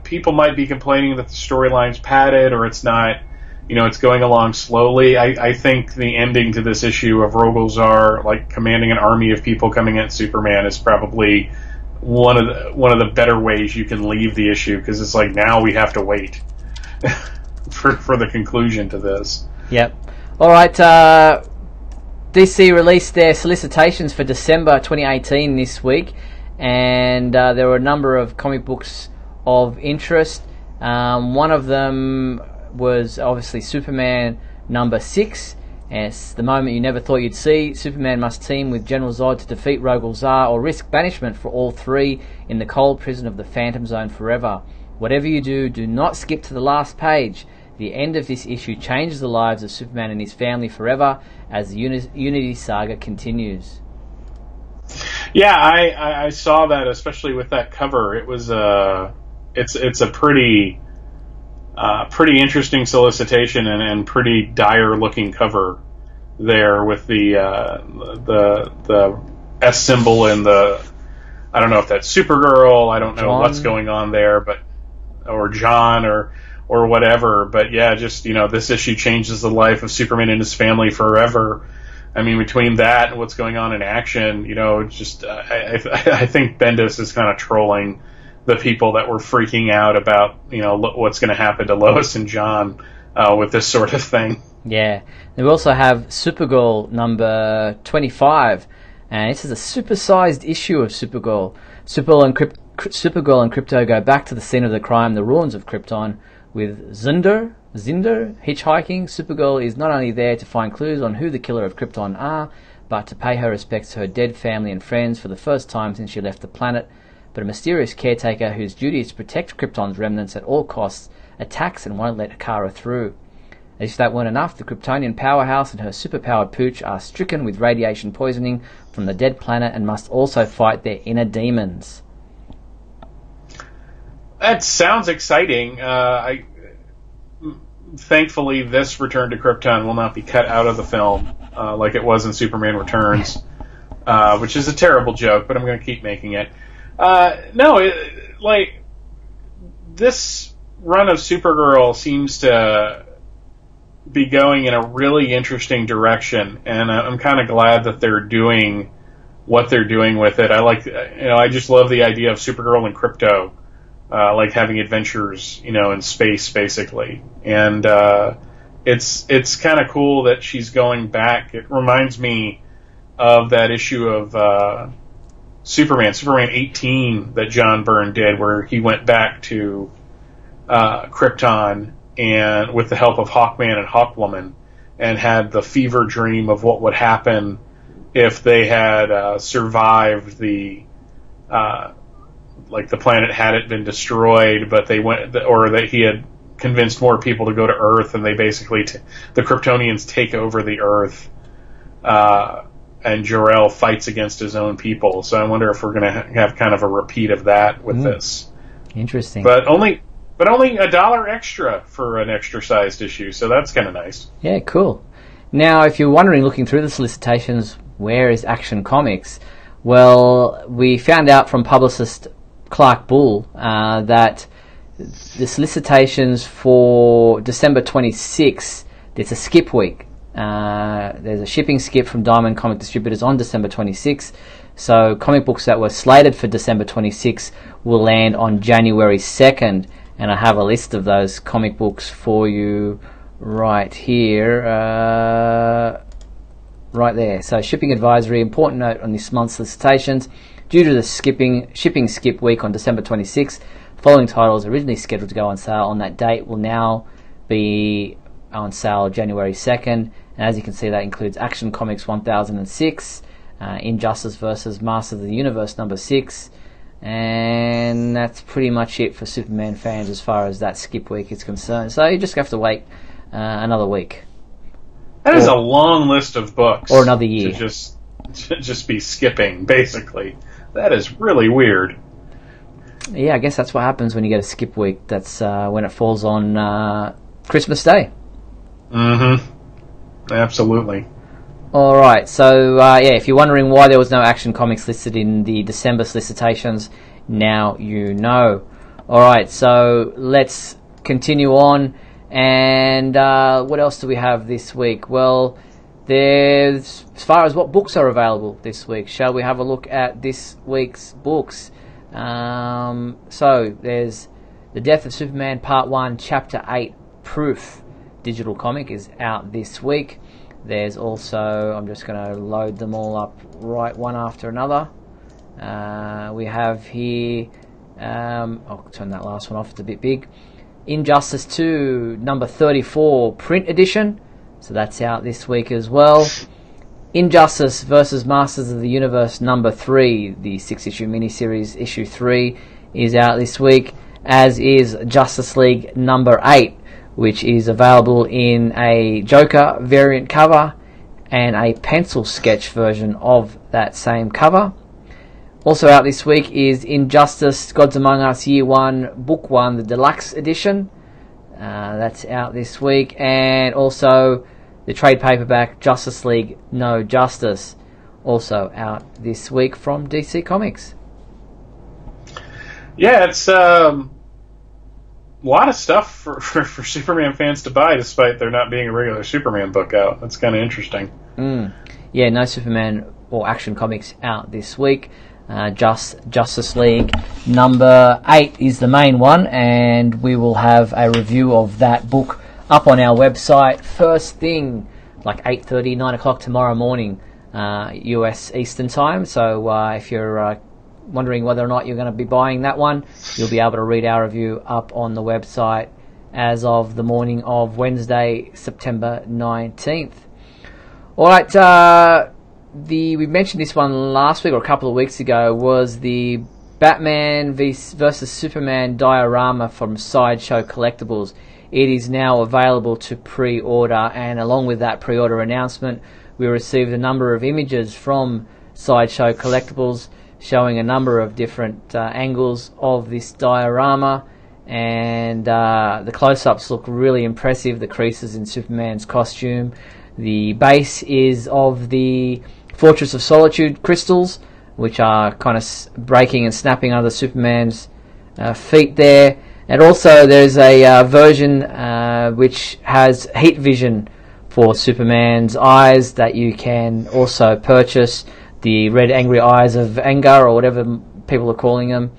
people might be complaining that the storyline's padded or it's not, it's going along slowly. I think the ending to this issue of Rogol Zar commanding an army of people coming at Superman is probably one of the better ways you can leave the issue, because it's now we have to wait for the conclusion to this. Yep. All right. DC released their solicitations for December 2018 this week, and there were a number of comic books of interest. One of them was obviously Superman number 6. It's the moment you never thought you'd see. Superman must team with General Zod to defeat Rogol Zar or risk banishment for all three in the cold prison of the Phantom Zone forever. Whatever you do, do not skip to the last page. The end of this issue changes the lives of Superman and his family forever as the Unity saga continues. Yeah, I saw that, especially with that cover. It was it's a pretty interesting solicitation and pretty dire looking cover there with the S symbol and I don't know if that's Supergirl. I don't know John. What's going on there, or John or whatever. But yeah, just this issue changes the life of Superman and his family forever. I mean, between that and what's going on in action, just I think Bendis is kind of trolling the people that were freaking out about what's going to happen to Lois and John with this sort of thing. Yeah, and we also have Supergirl number 25, and this is a supersized issue of Supergirl. Supergirl and Krypto go back to the scene of the crime, the ruins of Krypton, with Zinder hitchhiking. Supergirl is not only there to find clues on who the killer of Krypton are, but to pay her respects to her dead family and friends for the first time since she left the planet. But a mysterious caretaker whose duty is to protect Krypton's remnants at all costs attacks and won't let Kara through. As if that weren't enough, the Kryptonian powerhouse and her superpowered pooch are stricken with radiation poisoning from the dead planet and must also fight their inner demons. That sounds exciting. Thankfully, this return to Krypton will not be cut out of the film like it was in Superman Returns, which is a terrible joke, but I'm going to keep making it. This run of Supergirl seems to be going in a really interesting direction, and I'm kind of glad that they're doing what they're doing with it. I just love the idea of Supergirl and Krypto, having adventures, in space, basically. And it's kind of cool that she's going back. It reminds me of that issue of Superman 18 that John Byrne did, where he went back to Krypton and with the help of Hawkman and Hawkwoman, and had the fever dream of what would happen if they had survived the planet hadn't been destroyed, but they went, or that he had convinced more people to go to Earth, and they basically the Kryptonians take over the Earth. And Jor-El fights against his own people. So I wonder if we're going to have kind of a repeat of that with this. Interesting. But only $1 extra for an extra-sized issue, so that's kind of nice. Yeah, cool. Now, if you're wondering, looking through the solicitations, where is Action Comics? Well, we found out from publicist Clark Bull that the solicitations for December 26th, it's a skip week. There's a shipping skip from Diamond Comic Distributors on December 26th, so comic books that were slated for December 26th will land on January 2nd, and I have a list of those comic books for you right here, right there. So shipping advisory, important note on this month's solicitations: due to the shipping skip week on December 26th, following titles originally scheduled to go on sale on that date will now be on sale January 2nd. And as you can see, that includes Action Comics 1006, Injustice vs. Masters of the Universe number 6, and that's pretty much it for Superman fans as far as that skip week is concerned. So you just have to wait another week. That is a long list of books. Or another year. To just be skipping, basically. That is really weird. Yeah, I guess that's what happens when you get a skip week. That's when it falls on Christmas Day. Mm-hmm. Absolutely. Alright, so if you're wondering why there was no Action Comics listed in the December solicitations, now you know. Alright, so let's continue on. And what else do we have this week? Well, there's, as far as what books are available this week, shall we have a look at this week's books? So there's The Death of Superman Part 1, Chapter 8, Proof. Digital comic is out this week. There's also, I'm just going to load them all up right one after another. We have here, I'll turn that last one off, it's a bit big. Injustice 2, number 34, print edition. So that's out this week as well. Injustice versus Masters of the Universe number 3, the 6-issue miniseries, issue 3, is out this week, as is Justice League number 8, which is available in a Joker variant cover and a pencil sketch version of that same cover. Also out this week is Injustice Gods Among Us Year 1, Book 1, the Deluxe Edition. That's out this week. And also the trade paperback Justice League No Justice, also out this week from DC Comics. Yeah, it's a lot of stuff for Superman fans to buy, despite there not being a regular Superman book out. That's kind of interesting. Yeah, no Superman or Action Comics out this week. Justice League number 8 is the main one, and we will have a review of that book up on our website first thing, like 8:30, 9 o'clock tomorrow morning, US Eastern Time. So if you're wondering whether or not you're going to be buying that one, you'll be able to read our review up on the website as of the morning of Wednesday, September 19th. Alright, we mentioned this one last week or a couple of weeks ago, was the Batman versus Superman diorama from Sideshow Collectibles. It is now available to pre-order, and along with that pre-order announcement, we received a number of images from Sideshow Collectibles showing a number of different angles of this diorama, and the close-ups look really impressive. The creases in Superman's costume. The base is of the Fortress of Solitude crystals, which are kind of breaking and snapping under Superman's feet there. And also there's a version which has heat vision for Superman's eyes that you can also purchase. The red angry eyes of anger, or whatever people are calling them.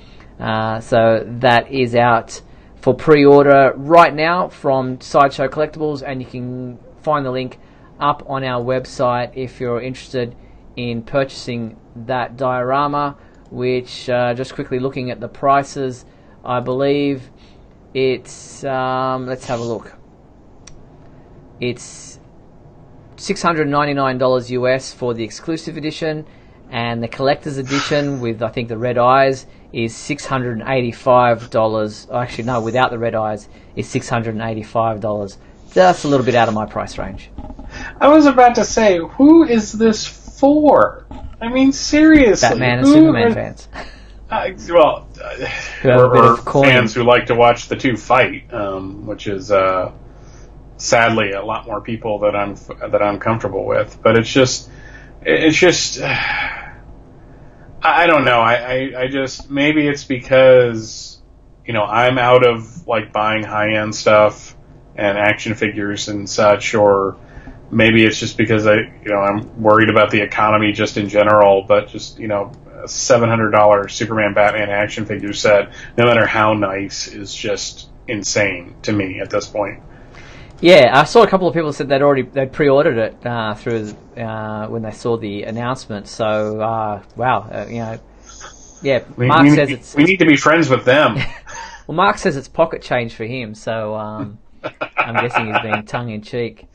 So that is out for pre-order right now from Sideshow Collectibles, and you can find the link up on our website if you're interested in purchasing that diorama, which, just quickly looking at the prices, I believe it's, let's have a look. It's $699 US for the exclusive edition, and the collector's edition with, I think, the red eyes is $685. Actually, no, without the red eyes is $685. Just a little bit out of my price range. I was about to say, who is this for? I mean, seriously. Batman and Superman fans. Or fans who like to watch the two fight, which is sadly a lot more people that I'm comfortable with. But it's just I don't know. I just, maybe it's because, I'm out of like buying high-end stuff and action figures and such, or maybe it's just because I'm worried about the economy just in general. But just, a $700 Superman Batman action figure set, no matter how nice, is just insane to me at this point. Yeah, I saw a couple of people said they'd pre-ordered it through when they saw the announcement. So wow, yeah. Mark says we need to be friends with them. Well, Mark says it's pocket change for him, so I'm guessing he's being tongue-in-cheek.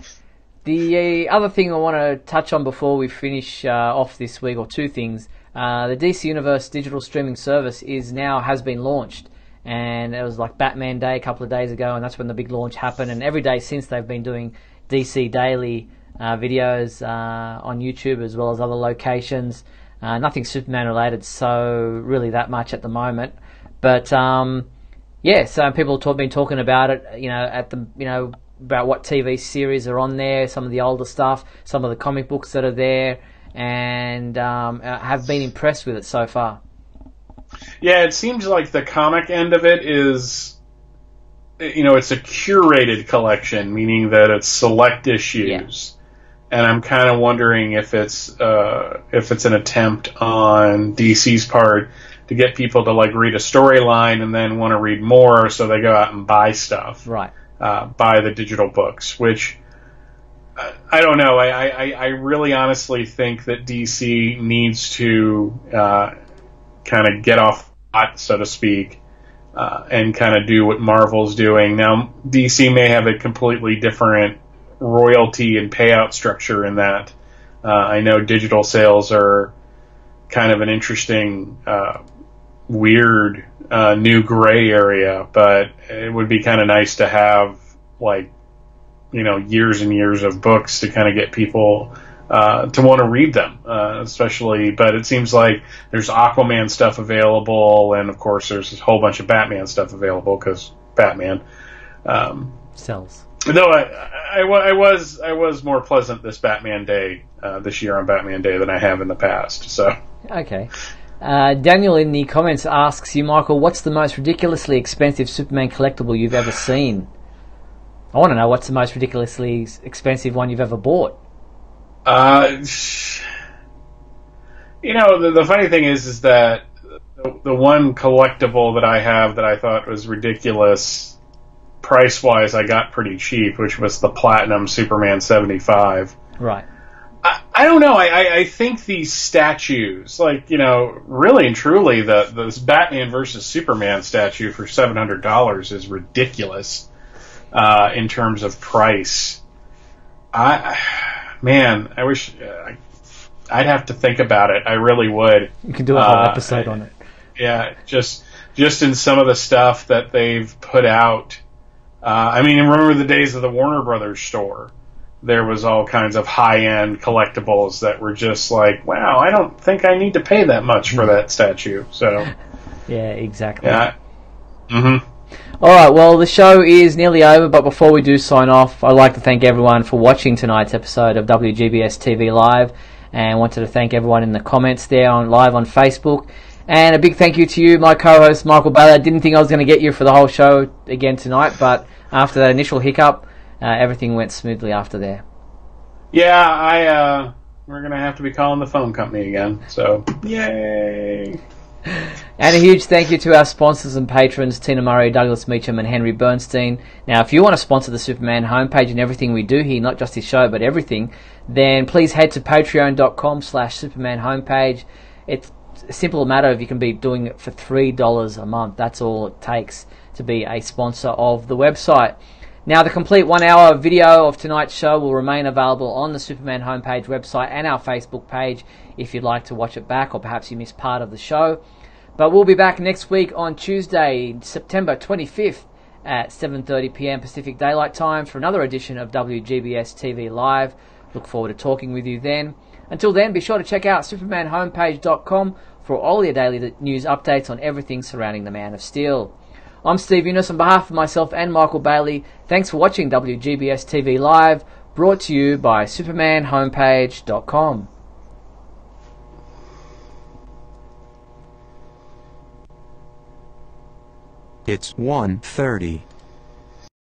The other thing I want to touch on before we finish off this week, or two things. The DC Universe digital streaming service has been launched, and it was like Batman Day a couple of days ago, and that's when the big launch happened. And every day since, they've been doing DC Daily videos on YouTube as well as other locations. Nothing Superman related, so really that much at the moment. But yeah, so people have been talking about it, about what TV series are on there, some of the older stuff, some of the comic books that are there, and have been impressed with it so far. Yeah, it seems like the comic end of it is, it's a curated collection, meaning that it's select issues. Yeah. And I'm kind of wondering if it's an attempt on DC's part to get people to like read a storyline and then want to read more, so they go out and buy stuff. Right. Buy the digital books, which I don't know. I really honestly think that DC needs to kind of get off hot, so to speak, and kind of do what Marvel's doing. Now, DC may have a completely different royalty and payout structure in that. I know digital sales are kind of an interesting, weird, new gray area, but it would be kind of nice to have, like, years and years of books to kind of get people to want to read them, especially. But it seems like there's Aquaman stuff available, and of course there's a whole bunch of Batman stuff available because Batman sells. No, I was more pleasant this Batman Day, this year on Batman Day than I have in the past. So okay. Daniel in the comments asks you, Michael, what's the most ridiculously expensive Superman collectible you've ever seen? I want to know what's the most ridiculously expensive one you've ever bought. The funny thing is that the one collectible that I have that I thought was ridiculous price-wise, I got pretty cheap, which was the Platinum Superman 75. Right. I don't know. I think these statues, like, really and truly, this Batman versus Superman statue for $700 is ridiculous. In terms of price, I wish I'd have to think about it. I really would. You can do a whole episode on it. Yeah, just in some of the stuff that they've put out. Remember the days of the Warner Brothers store? There was all kinds of high-end collectibles that were just like, wow, I don't think I need to pay that much for that statue. So, yeah, exactly. Yeah. Mm-hmm. Alright, well, the show is nearly over, but before we do sign off, I'd like to thank everyone for watching tonight's episode of WGBS TV Live, and wanted to thank everyone in the comments there live on Facebook, and a big thank you to you, my co-host Michael Baylor. I didn't think I was going to get you for the whole show again tonight, but after that initial hiccup, everything went smoothly after there. Yeah, we're going to have to be calling the phone company again, so yay! And a huge thank you to our sponsors and patrons, Tina Murray, Douglas Meacham and Henry Bernstein. Now, if you want to sponsor the Superman homepage and everything we do here, not just this show, but everything, then please head to patreon.com/Superman homepage. It's a simple matter of you can be doing it for $3 a month. That's all it takes to be a sponsor of the website. Now, the complete 1 hour video of tonight's show will remain available on the Superman homepage website and our Facebook page if you'd like to watch it back, or perhaps you missed part of the show. But we'll be back next week on Tuesday, September 25th at 7:30 p.m. Pacific Daylight Time for another edition of WGBS TV Live. Look forward to talking with you then. Until then, be sure to check out supermanhomepage.com for all your daily news updates on everything surrounding the Man of Steel. I'm Steve Eunice on behalf of myself and Michael Bailey. Thanks for watching WGBS TV Live, brought to you by supermanhomepage.com. It's 1:30.